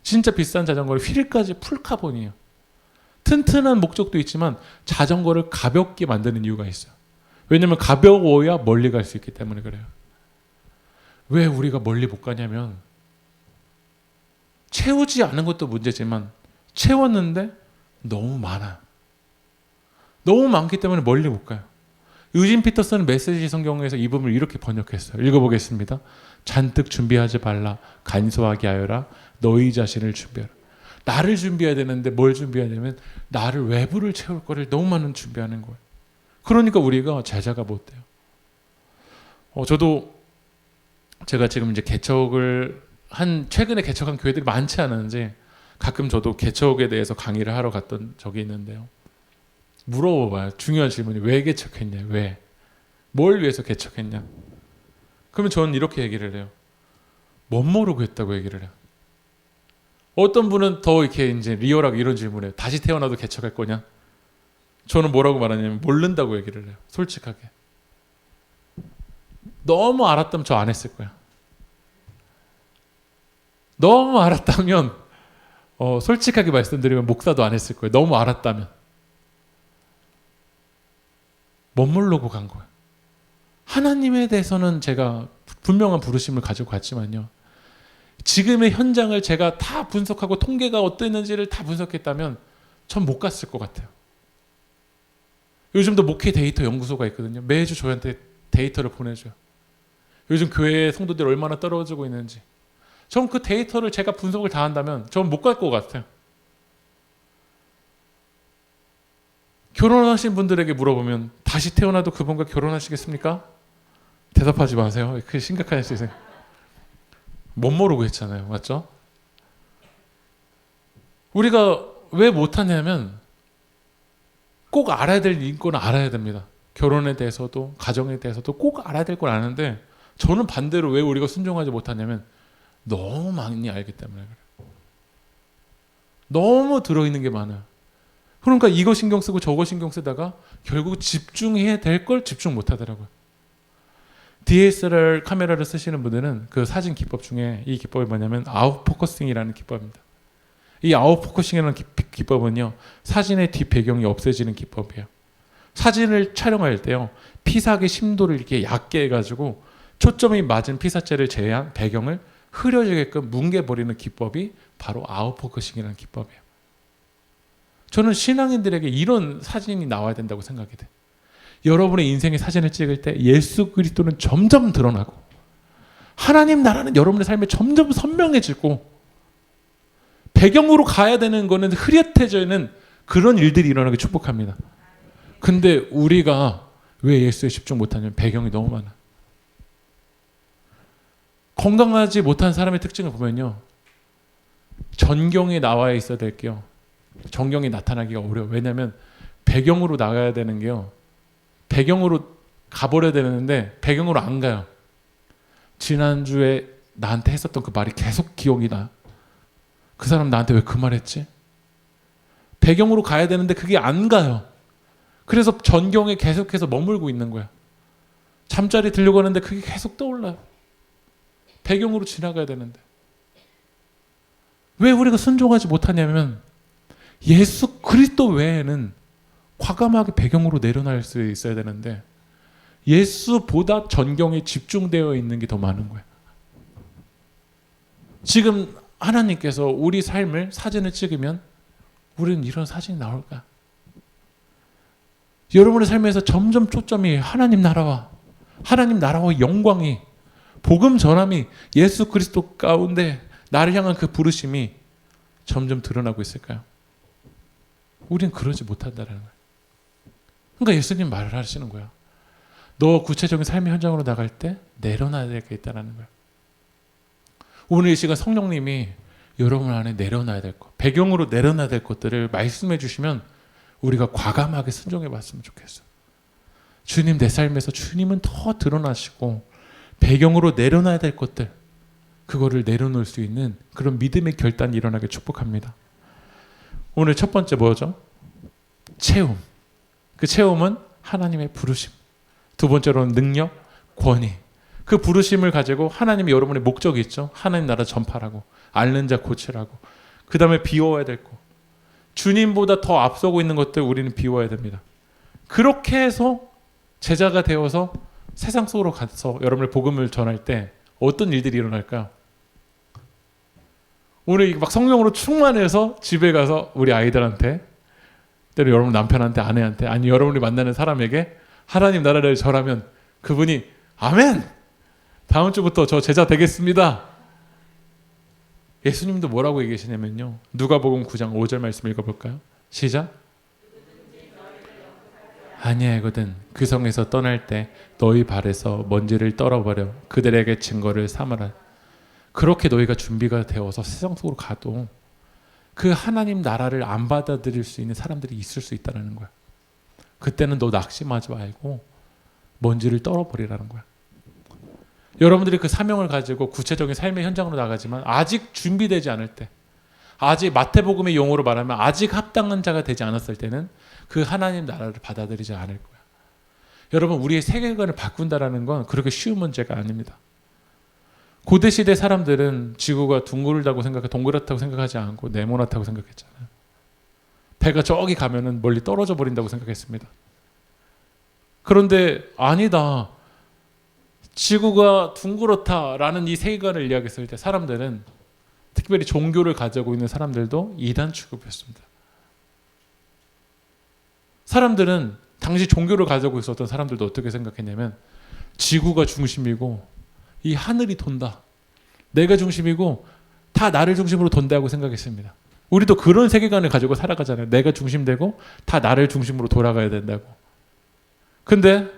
진짜 비싼 자전거는 휠까지 풀 카본이에요. 튼튼한 목적도 있지만 자전거를 가볍게 만드는 이유가 있어요. 왜냐하면 가벼워야 멀리 갈 수 있기 때문에 그래요. 왜 우리가 멀리 못 가냐면 채우지 않은 것도 문제지만 채웠는데 너무 많아요. 너무 많기 때문에 멀리 못 가요. 유진 피터슨 메시지 성경에서 이 부분을 이렇게 번역했어요. 읽어보겠습니다. 잔뜩 준비하지 말라. 간소하게 하여라. 너희 자신을 준비하라. 나를 준비해야 되는데 뭘 준비해야 되냐면 나를 외부를 채울 거를 너무 많은 준비하는 거예요. 그러니까 우리가 제자가 못 돼요. 저도 제가 지금 이제 최근에 개척한 교회들이 많지 않은지 가끔 저도 개척에 대해서 강의를 하러 갔던 적이 있는데요. 물어봐요. 중요한 질문이 왜 개척했냐? 왜? 뭘 위해서 개척했냐? 그러면 저는 이렇게 얘기를 해요. 못 모르고 했다고 얘기를 해요. 어떤 분은 더 이렇게 이제 리얼하게 이런 질문을 해요. 다시 태어나도 개척할 거냐? 저는 뭐라고 말하냐면 모른다고 얘기를 해요. 솔직하게. 너무 알았다면 저 안 했을 거야. 너무 알았다면 솔직하게 말씀드리면 목사도 안 했을 거예요. 너무 알았다면. 못 모르고 간 거예요. 하나님에 대해서는 제가 분명한 부르심을 가지고 갔지만요. 지금의 현장을 제가 다 분석하고 통계가 어땠는지를 다 분석했다면 전 못 갔을 것 같아요. 요즘도 목회 데이터 연구소가 있거든요. 매주 저한테 데이터를 보내줘요. 요즘 교회 성도들이 얼마나 떨어지고 있는지. 전 그 데이터를 제가 분석을 다 한다면 전 못 갈 것 같아요. 결혼하신 분들에게 물어보면 다시 태어나도 그분과 결혼하시겠습니까? 대답하지 마세요. 그게 심각한 수 있어요. 못 모르고 했잖아요. 맞죠? 우리가 왜 못하냐면 꼭 알아야 될 인권은 알아야 됩니다. 결혼에 대해서도 가정에 대해서도 꼭 알아야 될 걸 아는데 저는 반대로 왜 우리가 순종하지 못하냐면 너무 많이 알기 때문에 그래요. 너무 들어있는 게 많아요. 그러니까 이거 신경 쓰고 저거 신경 쓰다가 결국 집중해야 될 걸 집중 못 하더라고요. DSLR 카메라를 쓰시는 분들은 그 사진 기법 중에 이 기법이 뭐냐면 아웃포커싱이라는 기법입니다. 이 아웃포커싱이라는 기법은요, 사진의 뒷배경이 없어지는 기법이에요. 사진을 촬영할 때요, 피사기 심도를 이렇게 얕게 해가지고 초점이 맞은 피사체를 제외한 배경을 흐려지게끔 뭉개버리는 기법이 바로 아웃포커싱이라는 기법이에요. 저는 신앙인들에게 이런 사진이 나와야 된다고 생각이 돼요. 여러분의 인생의 사진을 찍을 때 예수 그리스도는 점점 드러나고 하나님 나라는 여러분의 삶에 점점 선명해지고 배경으로 가야 되는 거는 흐릿해지는 그런 일들이 일어나기 축복합니다. 근데 우리가 왜 예수에 집중 못하냐면 배경이 너무 많아. 건강하지 못한 사람의 특징을 보면요, 전경에 나와 있어야 될 게요, 전경이 나타나기가 어려워. 왜냐하면 배경으로 나가야 되는 게요, 배경으로 가버려야 되는데 배경으로 안 가요. 지난주에 나한테 했었던 그 말이 계속 기억이 나. 그 사람 나한테 왜 그 말 했지? 배경으로 가야 되는데 그게 안 가요. 그래서 전경에 계속해서 머물고 있는 거야. 잠자리 들려고 하는데 그게 계속 떠올라요. 배경으로 지나가야 되는데. 왜 우리가 순종하지 못하냐면 예수 그리스도 외에는 과감하게 배경으로 내려놓을 수 있어야 되는데 예수보다 전경에 집중되어 있는 게 더 많은 거예요. 지금 하나님께서 우리 삶을 사진을 찍으면 우리는 이런 사진이 나올까? 여러분의 삶에서 점점 초점이 하나님 나라와 영광이, 복음 전함이, 예수 그리스도 가운데 나를 향한 그 부르심이 점점 드러나고 있을까요? 우리는 그러지 못한다는 거예요. 그러니까 예수님 말을 하시는 거야. 너 구체적인 삶의 현장으로 나갈 때 내려놔야 될 게 있다는 거야. 오늘 이 시간 성령님이 여러분 안에 내려놔야 될 것, 배경으로 내려놔야 될 것들을 말씀해 주시면 우리가 과감하게 순종해 봤으면 좋겠어. 주님, 내 삶에서 주님은 더 드러나시고 배경으로 내려놔야 될 것들, 그거를 내려놓을 수 있는 그런 믿음의 결단이 일어나게 축복합니다. 오늘 첫 번째 뭐죠? 체험. 그 체험은 하나님의 부르심. 두 번째로는 능력, 권위. 그 부르심을 가지고 하나님이 여러분의 목적이 있죠. 하나님 나라 전파라고, 앓는 자 고치라고. 그 다음에 비워야 될 거. 주님보다 더 앞서고 있는 것들 우리는 비워야 됩니다. 그렇게 해서 제자가 되어서 세상 속으로 가서 여러분의 복음을 전할 때 어떤 일들이 일어날까요? 오늘 막 성령으로 충만해서 집에 가서 우리 아이들한테, 때로 여러분 남편한테, 아내한테, 아니 여러분이 만나는 사람에게 하나님 나라를 전하면 그분이 아멘! 다음 주부터 저 제자 되겠습니다. 예수님도 뭐라고 얘기하시냐면요, 누가복음 9장 5절 말씀 읽어볼까요? 시작. 아니하거든 그 성에서 떠날 때 너희 발에서 먼지를 떨어버려 그들에게 증거를 삼아라. 그렇게 너희가 준비가 되어서 세상 속으로 가도 그 하나님 나라를 안 받아들일 수 있는 사람들이 있을 수 있다는 거야. 그때는 너 낙심하지 말고 먼지를 떨어버리라는 거야. 여러분들이 그 사명을 가지고 구체적인 삶의 현장으로 나가지만 아직 준비되지 않을 때, 아직 마태복음의 용어로 말하면 아직 합당한 자가 되지 않았을 때는 그 하나님 나라를 받아들이지 않을 거야. 여러분, 우리의 세계관을 바꾼다는 건 그렇게 쉬운 문제가 아닙니다. 고대시대 사람들은 지구가 둥글다고 동그랗다고 생각하지 않고 네모나다고 생각했잖아요. 배가 저기 가면은 멀리 떨어져 버린다고 생각했습니다. 그런데 아니다, 지구가 둥그렇다라는 이 세계관을 이야기했을 때 사람들은, 특별히 종교를 가지고 있는 사람들도 이단 취급했습니다. 사람들은 당시 종교를 가지고 있었던 사람들도 어떻게 생각했냐면 지구가 중심이고 이 하늘이 돈다, 내가 중심이고 다 나를 중심으로 돈다고 생각했습니다. 우리도 그런 세계관을 가지고 살아가잖아요. 내가 중심되고 다 나를 중심으로 돌아가야 된다고. 근데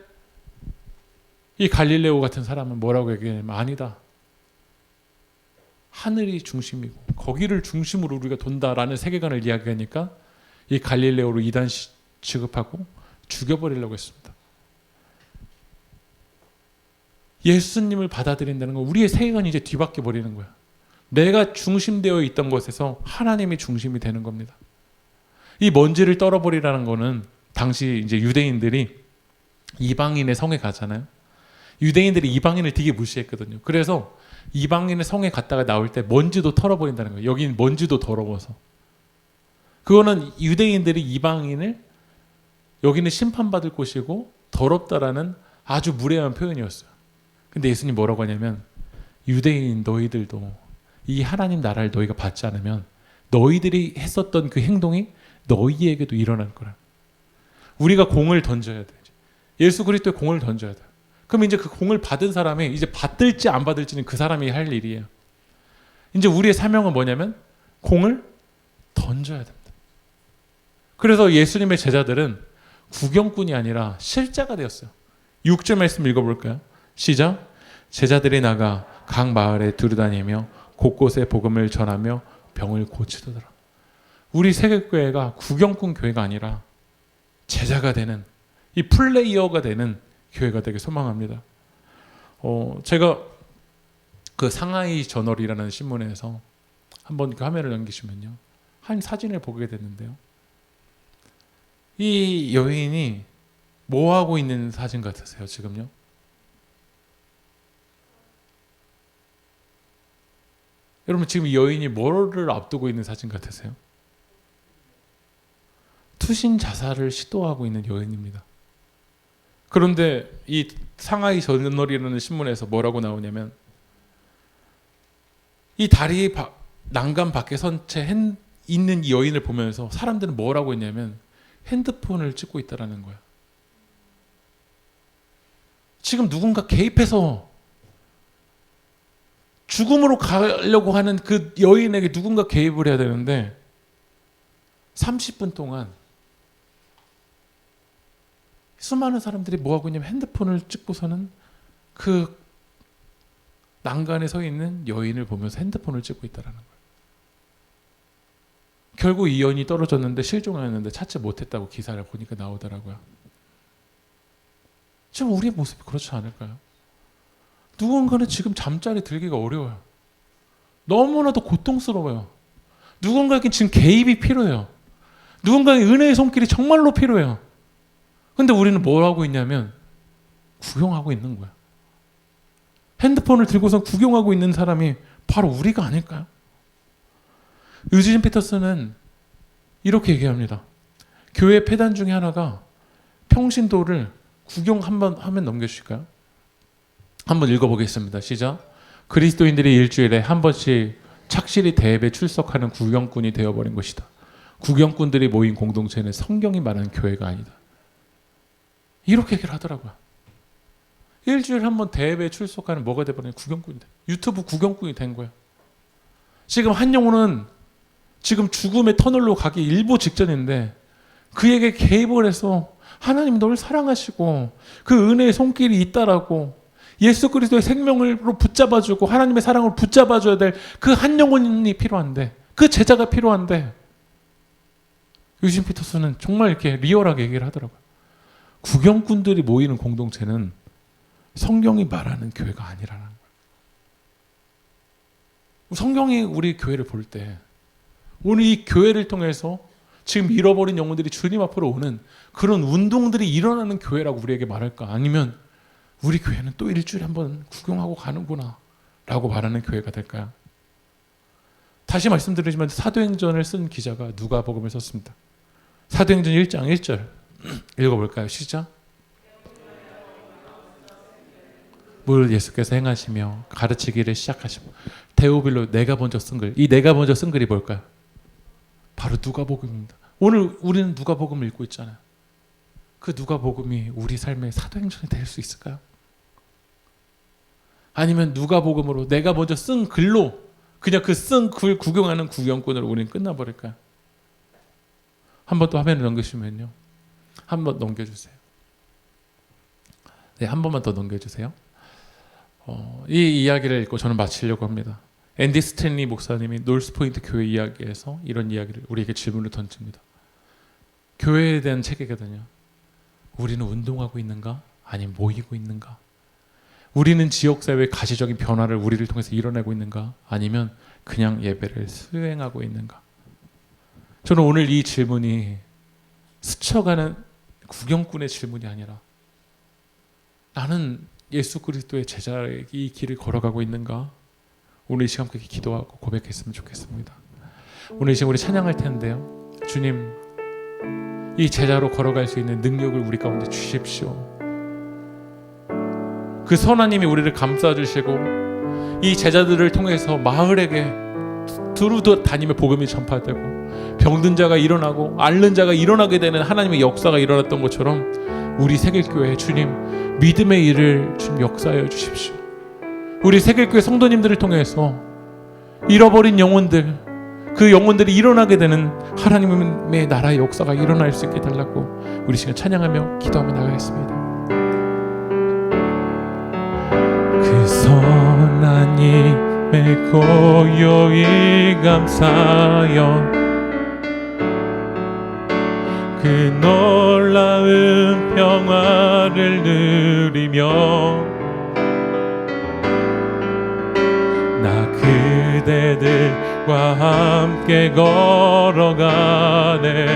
이 갈릴레오 같은 사람은 뭐라고 얘기하냐면 아니다, 하늘이 중심이고 거기를 중심으로 우리가 돈다라는 세계관을 이야기하니까 이 갈릴레오로 이단 취급하고 죽여버리려고 했습니다. 예수님을 받아들인다는 건 우리의 세계관이 이제 뒤바뀌어 버리는 거야. 내가 중심되어 있던 곳에서 하나님이 중심이 되는 겁니다. 이 먼지를 떨어버리라는 거는 당시 이제 유대인들이 이방인의 성에 가잖아요. 유대인들이 이방인을 되게 무시했거든요. 그래서 이방인의 성에 갔다가 나올 때 먼지도 털어버린다는 거예요. 여기는 먼지도 더러워서. 그거는 유대인들이 이방인을 여기는 심판받을 곳이고 더럽다라는 아주 무례한 표현이었어요. 근데 예수님 뭐라고 하냐면 유대인 너희들도 이 하나님 나라를 너희가 받지 않으면 너희들이 했었던 그 행동이 너희에게도 일어날 거라. 우리가 공을 던져야 돼. 예수 그리스도의 공을 던져야 돼. 그럼 이제 그 공을 받은 사람이 이제 받을지 안 받을지는 그 사람이 할 일이에요. 이제 우리의 사명은 뭐냐면 공을 던져야 됩니다. 그래서 예수님의 제자들은 구경꾼이 아니라 실자가 되었어요. 6절 말씀 읽어볼까요? 시작. 제자들이 나가 각 마을에 두루다니며 곳곳에 복음을 전하며 병을 고치더라. 우리 세계교회가 구경꾼 교회가 아니라 제자가 되는 이 플레이어가 되는 교회가 되길 소망합니다. 제가 그 상하이 저널이라는 신문에서 한번 그 화면을 넘기시면요. 한 사진을 보게 됐는데요. 이 여인이 뭐 하고 있는 사진 같으세요, 지금요? 여러분 지금 이 여인이 뭐를 앞두고 있는 사진 같으세요? 투신 자살을 시도하고 있는 여인입니다. 그런데 이 상하이 저널이라는 신문에서 뭐라고 나오냐면 이 다리 난간 밖에 선 채 있는 이 여인을 보면서 사람들은 뭐라고 했냐면 핸드폰을 찍고 있다라는 거야. 지금 누군가 개입해서 죽음으로 가려고 하는 그 여인에게 누군가 개입을 해야 되는데 30분 동안 수많은 사람들이 뭐하고 있냐면 핸드폰을 찍고서는 그 난간에 서 있는 여인을 보면서 핸드폰을 찍고 있다는 거예요. 결국 이 여인이 떨어졌는데 실종하였는데 찾지 못했다고 기사를 보니까 나오더라고요. 지금 우리의 모습이 그렇지 않을까요? 누군가는 지금 잠자리 들기가 어려워요. 너무나도 고통스러워요. 누군가에게 지금 개입이 필요해요. 누군가의 은혜의 손길이 정말로 필요해요. 근데 우리는 뭘 하고 있냐면 구경하고 있는 거야. 핸드폰을 들고서 구경하고 있는 사람이 바로 우리가 아닐까요? 유진 피터슨은 이렇게 얘기합니다. 교회 폐단 중에 하나가 평신도를 구경 한번 하면 넘겨주실까요? 한번 읽어보겠습니다. 시작. 그리스도인들이 일주일에 한 번씩 착실히 대회에 출석하는 구경꾼이 되어버린 것이다. 구경꾼들이 모인 공동체는 성경이 말하는 교회가 아니다. 이렇게 얘기를 하더라고요. 일주일에 한 번 대회에 출석하는 뭐가 돼버린 구경꾼이다. 유튜브 구경꾼이 된 거야. 지금 한 영혼은 지금 죽음의 터널로 가기 일보 직전인데 그에게 개입을 해서 하나님 널 사랑하시고 그 은혜의 손길이 있다라고 예수 그리스도의 생명으로 붙잡아주고 하나님의 사랑을 붙잡아줘야 될 그 한 영혼이 필요한데 그 제자가 필요한데 유진 피터슨은 정말 이렇게 리얼하게 얘기를 하더라고요. 구경꾼들이 모이는 공동체는 성경이 말하는 교회가 아니라는 거예요. 성경이 우리 교회를 볼 때 오늘 이 교회를 통해서 지금 잃어버린 영혼들이 주님 앞으로 오는 그런 운동들이 일어나는 교회라고 우리에게 말할까? 아니면 우리 교회는 또 일주일에 한 번 구경하고 가는구나 라고 말하는 교회가 될까요? 다시 말씀드리지만 사도행전을 쓴 기자가 누가복음을 썼습니다. 사도행전 1장 1절 읽어볼까요? 시작. 뭘 예수께서 행하시며 가르치기를 시작하시고 데오빌로 내가 먼저 쓴 글. 이 내가 먼저 쓴 글이 뭘까요? 바로 누가복음입니다. 오늘 우리는 누가복음을 읽고 있잖아요. 그 누가복음이 우리 삶의 사도행전이 될 수 있을까요? 아니면 누가복음으로 내가 먼저 쓴 글로 그냥 그 쓴 글 구경하는 구경꾼으로 우리는 끝나버릴까요? 한 번 또 화면을 넘기시면요. 한 번 넘겨주세요. 네, 한 번만 더 넘겨주세요. 이 이야기를 읽고 저는 마치려고 합니다. 앤디 스탠리 목사님이 놀스포인트 교회 이야기에서 이런 이야기를 우리에게 질문을 던집니다. 교회에 대한 책이거든요. 우리는 운동하고 있는가? 아니면 모이고 있는가? 우리는 지역사회의 가시적인 변화를 우리를 통해서 이뤄내고 있는가? 아니면 그냥 예배를 수행하고 있는가? 저는 오늘 이 질문이 스쳐가는 구경꾼의 질문이 아니라 나는 예수 그리스도의 제자의 이 길을 걸어가고 있는가? 오늘 이 시간 그렇게 기도하고 고백했으면 좋겠습니다. 오늘 이 시간 우리 찬양할 텐데요, 주님, 이 제자로 걸어갈 수 있는 능력을 우리 가운데 주십시오. 그 선하님이 우리를 감싸주시고 이 제자들을 통해서 마을에게 두루 다니며 복음이 전파되고 병든 자가 일어나고 앓는 자가 일어나게 되는 하나님의 역사가 일어났던 것처럼 우리 새길교회 주님 믿음의 일을 주님 역사하여 주십시오. 우리 새길교회 성도님들을 통해서 잃어버린 영혼들, 그 영혼들이 일어나게 되는 하나님의 나라의 역사가 일어날 수 있게 달라고 우리 시간 찬양하며 기도하며 나가겠습니다. 그 선한 힘에 고요히 감사여 그 놀라운 평화를 누리며 나 그대들과 함께 걸어가네.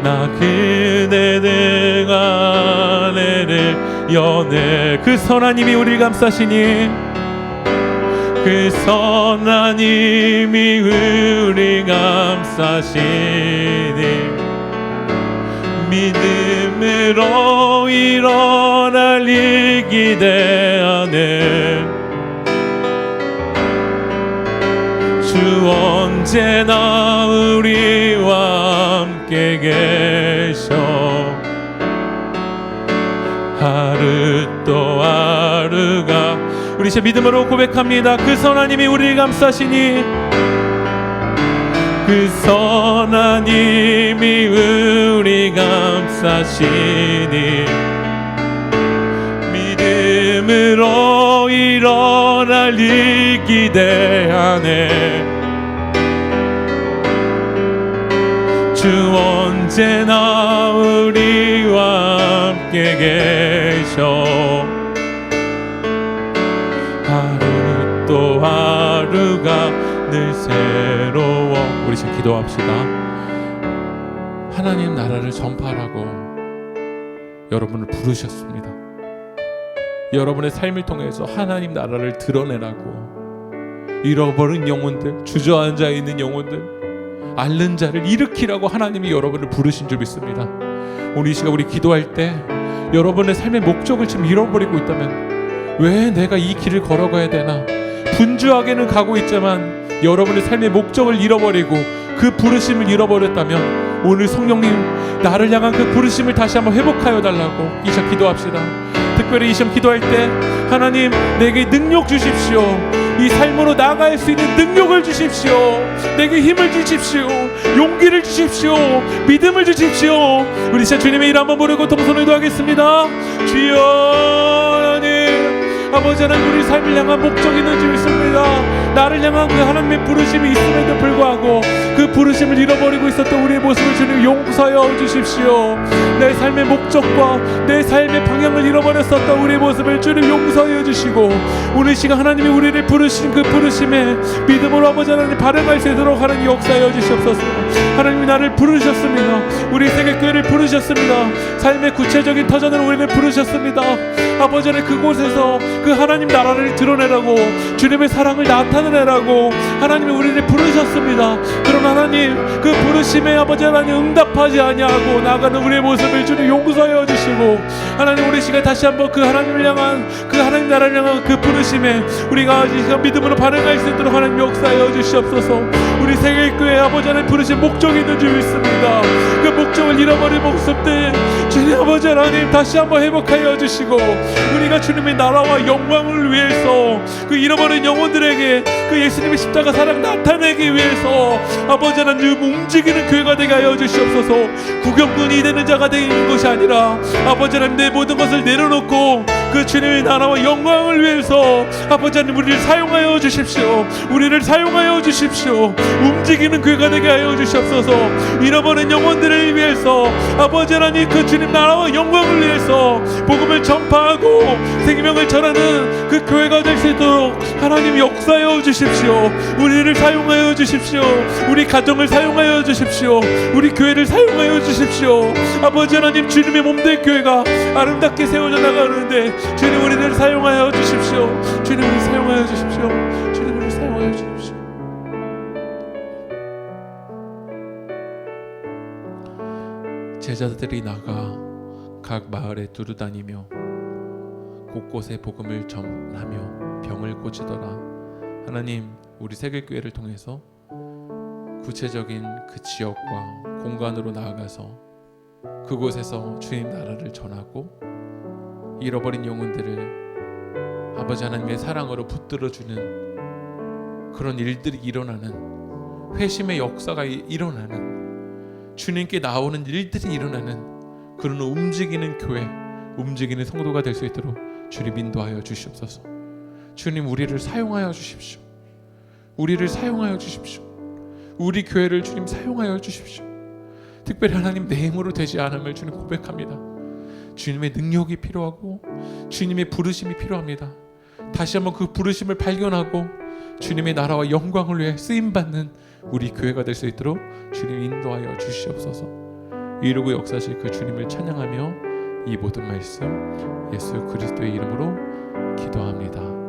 나 그대들과 내를 여네. 그 선한 힘이 우리를 감싸시니 그 선한 힘이 우리 감싸시니 믿음으로 일어날 일 기대하네. 주 언제나 우리와 함께 계셔 하루 또 하루가 우리 제 믿음으로 고백합니다. 그 선한 힘이 우리를 감싸시니 그 선한 힘이 우리 감싸시니 믿음으로 일어날 일 기대하네. 주 언제나 우리와 함께 계셔 하루 또 하루가 늘 새로워. 우리 지금 기도합시다. 하나님 나라를 전파하라고 여러분을 부르셨습니다. 여러분의 삶을 통해서 하나님 나라를 드러내라고 잃어버린 영혼들, 주저앉아 있는 영혼들, 앓는 자를 일으키라고 하나님이 여러분을 부르신 줄 믿습니다. 오늘 이 시간 우리 기도할 때 여러분의 삶의 목적을 지금 잃어버리고 있다면 왜 내가 이 길을 걸어가야 되나 분주하게는 가고 있지만 여러분의 삶의 목적을 잃어버리고 그 부르심을 잃어버렸다면 오늘 성령님 나를 향한 그 부르심을 다시 한번 회복하여 달라고 이 시간 기도합시다. 특별히 이 시간 기도할 때 하나님 내게 능력 주십시오. 이 삶으로 나아갈 수 있는 능력을 주십시오. 내게 힘을 주십시오. 용기를 주십시오. 믿음을 주십시오. 우리 진짜 주님의 이름 한번 부르고 동선을 기도하겠습니다. 주여 하나님 아버지 하나님 우리 삶을 향한 목적이 있는 줄 믿습니다. 나를 향한 그 하나님의 부르심이 있음에도 불구하고 그 부르심을 잃어버리고 있었던 우리의 모습을 주님 용서하여 주십시오. 내 삶의 목적과 내 삶의 방향을 잃어버렸었던 우리의 모습을 주님 용서하여 주시고 오늘 시간 하나님이 우리를 부르신 그 부르심에 믿음으로 아버지 하나님 발행할 수 있도록 하나님 역사하여 주시옵소서. 하나님이 나를 부르셨습니다. 우리 세계교회를 부르셨습니다. 삶의 구체적인 터전으로 우리를 부르셨습니다. 아버지 하나님 그곳에서 그 하나님 나라를 드러내라고 주님의 사랑을 나타내라고 하나님이 우리를 부르셨습니다. 그럼 하나님 그 부르심에 아버지 하나님 응답하지 아니하고 나가는 우리의 모습을 주님 용서하여 주시고 하나님 우리 시간 다시 한번 그 하나님을 향한 그 하나님 나라를 향한 그 부르심에 우리가 믿음으로 반응할 수 있도록 하나님 역사하여 주시옵소서. 우리 세계교회 아버지 하나님 부르신 목적이 있는 줄 믿습니다. 그 목적을 잃어버린 모습들 주님 아버지 하나님 다시 한번 회복하여 주시고 우리가 주님의 나라와 영광을 위해서 그 잃어버린 영혼들에게 그 예수님의 십자가 사랑 나타내기 위해서 아버지 하나님 움직이는 교회가 되게 하여 주시옵소서. 구경꾼이 되는 자가 되는 것이 아니라 아버지 하나님 내 모든 것을 내려놓고 그 주님의 나라와 영광을 위해서 아버지 하나님 우리를 사용하여 주십시오. 우리를 사용하여 주십시오. 움직이는 교회가 되게 하여 주시옵소서. 잃어버린 영혼들을 위해서 아버지 하나님 그 주님 나라와 영광을 위해서 복음을 전파하고 생명을 전하는 그 교회가 될 수 있도록 있도록 하나님 역사하여 주십시오. 우리를 사용하여 주십시오. 우리 가정을 사용하여 주십시오. 우리 교회를 사용하여 주십시오. 아버지 하나님, 주님의 몸된 교회가 아름답게 세워져 나가는데 주님 우리를 사용하여 주십시오. 주님 우리를 사용하여 주십시오. 주님 우리를 사용하여 주십시오. 제자들이 나가 각 마을에 두루다니며 곳곳에 복음을 전하며 병을 고치더라. 하나님, 우리 세계교회를 통해서 구체적인 그 지역과 공간으로 나아가서 그곳에서 주님 나라를 전하고 잃어버린 영혼들을 아버지 하나님의 사랑으로 붙들어주는 그런 일들이 일어나는, 회심의 역사가 일어나는, 주님께 나오는 일들이 일어나는 그런 움직이는 교회, 움직이는 성도가 될 수 있도록 주님 인도하여 주시옵소서. 주님 우리를 사용하여 주십시오. 우리를 사용하여 주십시오. 우리 교회를 주님 사용하여 주십시오. 특별히 하나님 내 힘으로 되지 않음을 주님 고백합니다. 주님의 능력이 필요하고 주님의 부르심이 필요합니다. 다시 한번 그 부르심을 발견하고 주님의 나라와 영광을 위해 쓰임받는 우리 교회가 될 수 있도록 주님 인도하여 주시옵소서. 이루고 역사하실 그 주님을 찬양하며 이 모든 말씀 예수 그리스도의 이름으로 기도합니다.